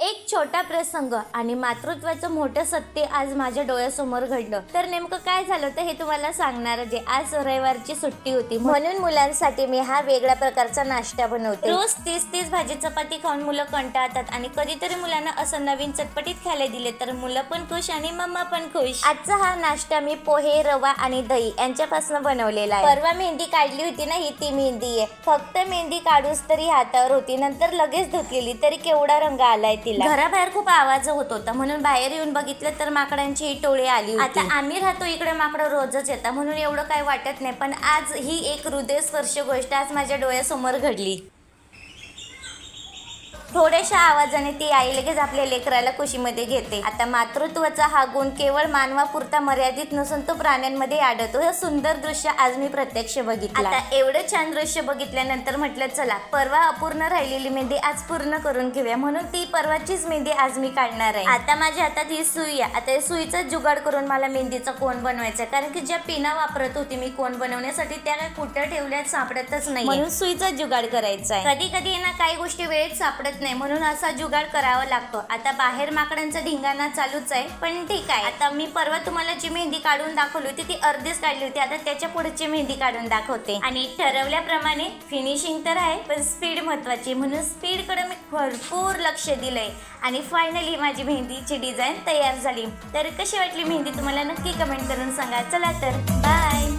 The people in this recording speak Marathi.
एक छोटा प्रसंग आणि मातृत्वाचं मोठं सत्य आज माझ्या डोळ्यासमोर घडलं. तर नेमकं काय झालं तर हे तुम्हाला सांगणार आहे. आज रविवारची सुट्टी होती म्हणून मुलांसाठी मी हा वेगळ्या प्रकारचा नाश्ता बनवते. रोज 30 भाजी चपाती खाऊन मुलं कंटाळतात आणि कधीतरी मुलांना असं नवीन चटपटीत खायला दिले तर मुलं पण खुश आणि मम्मा पण खुश. आजचा हा नाश्ता मी पोहे, रवा आणि दही यांच्यापासून बनवलेला आहे. परवा मेहंदी काढली होती ना, ही ती मेहंदी आहे. फक्त मेहंदी काढूस तरी हातावर होती, नंतर लगेच धुतलेली तरी केवढा रंग आलाय. घराबाहेर खूप आवाज होत होता म्हणून बाहेर येऊन बघितलं तर माकडांची टोळी आली होती. आता आम्ही राहतो इकडे माकडं रोजच येतात म्हणून एवढं काही वाटत नाही, पण आज ही एक हृदयस्पर्शी गोष्ट आज माझ्या डोळ्यासमोर घडली. थोड्याशा आवाजाने ती आई लगेच आपल्या लेकराला कुशीमध्ये घेते. आता मातृत्वाचा हा गुण केवळ मानवापुरता मर्यादित नसून तो प्राण्यांमध्ये आढळतो. हे सुंदर दृश्य आज मी प्रत्यक्ष बघितलं. आता एवढं छान दृश्य बघितल्यानंतर म्हटलं चला परवा अपूर्ण राहिलेली मेहंदी आज पूर्ण करून घेऊया, म्हणून ती परवाचीच मेहंदी आज मी काढणार आहे. आता माझ्या हातात ही सुई आहे. आता सुईचा जुगाड करून मला मेहंदीचा कोन बनवायचा आहे, कारण की ज्या पिना वापरत होती मी कोन बनवण्यासाठी त्या काय कुठं ठेवल्यात सापडतच नाही, म्हणून सुईचा जुगाड करायचा आहे. कधी कधी ना काही गोष्टी वेळेत सापडत नाही म्हणून असा जुगाड करावा लागतो. आता बाहेर माकडांचा ढिंगाणा चालूच आहे, पण ठीक आहे. आता मी परवा तुम्हाला जी मेहंदी काढून दाखवली होती ती अर्धीच काढली होती, आता त्याच्या पुढची मेहंदी काढून दाखवते. आणि ठरवल्याप्रमाणे फिनिशिंग तर आहे पण स्पीड महत्वाची, म्हणून स्पीड कडे मी भरपूर लक्ष दिलंय आणि फायनली माझी मेहंदीची डिझाईन तयार झाली. तर कशी वाटली मेहंदी तुम्हाला नक्की कमेंट करून सांगा. चला तर बाय.